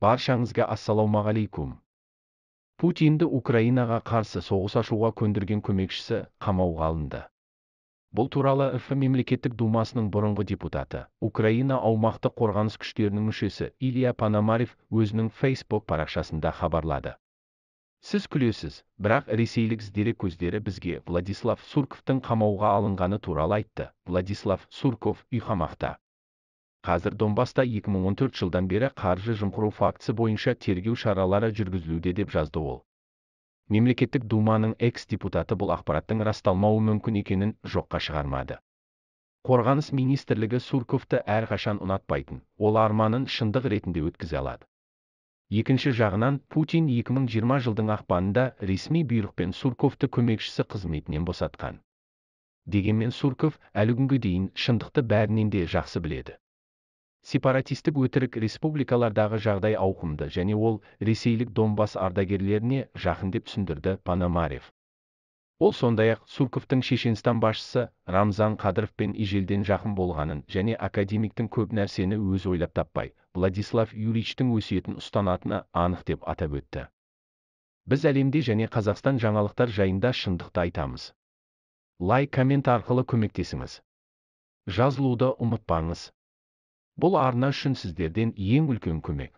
Баршаңызға ассалаумағалейкум. Путинді Украинаға қарсы соғыс ашуға көндірген көмекшісі қамауға алынды. Бұл туралы РФ мемлекеттік думасының бұрынғы депутаты, Украина аумақтық қорғаныс күштерінің мүшесі Илья Пономарев өзінің Facebook парақшасында хабарлады. Сіз күлесіз, бірақ ресейлік дерек көздері бізге Владислав Сурковтың қамауға алынғаны туралы айтты. Владислав Сурков үйқамақта. Қазір Донбаста 2014 жылдан бері қаржы жымқыру фактісі бойынша тергеу шаралары жүргізілуде деп жазды ол. Мемлекеттік думаның экс-депутаты бұл ақпараттың расталмауы мүмкін екенін жоққа шығармады. Қорғаныс министрлігі Сурковты әрқашан ұнатпайтын, ол арманын шындық ретінде өткізе алады. Екінші жағынан, Путин 2020 жылдың ақпанында ресми бұйрықпен Сурковты көмекшісі қызметінен босатқан. Дегенмен Сурков әлі күнге дейін шындықты бәрінен де жақсы біледі. Сепаратистік өтірік республикалардағы жағдай ауқымды және ол ресейлік Донбас ардагерлеріне жақын деп түсіндірді Пономарев. Ол сондай-ақ Сурковтың Шешенстан басшысы Рамзан Қадыровпен ежелден жақын болғанын және академиктің көп нәрсені өз ойлап таппай, Владислав Юричтің өсиетін ұстанатыны анық деп атап өтті. Біз әлемде және Қазақстан жаңалықтар жайында шындықты айтамыз. Лайк, коммент арқылы көмектесіңіз. Жазылуды ұмытпаңыз. Бұл арна үшін сіздерден ең үлкен көмек.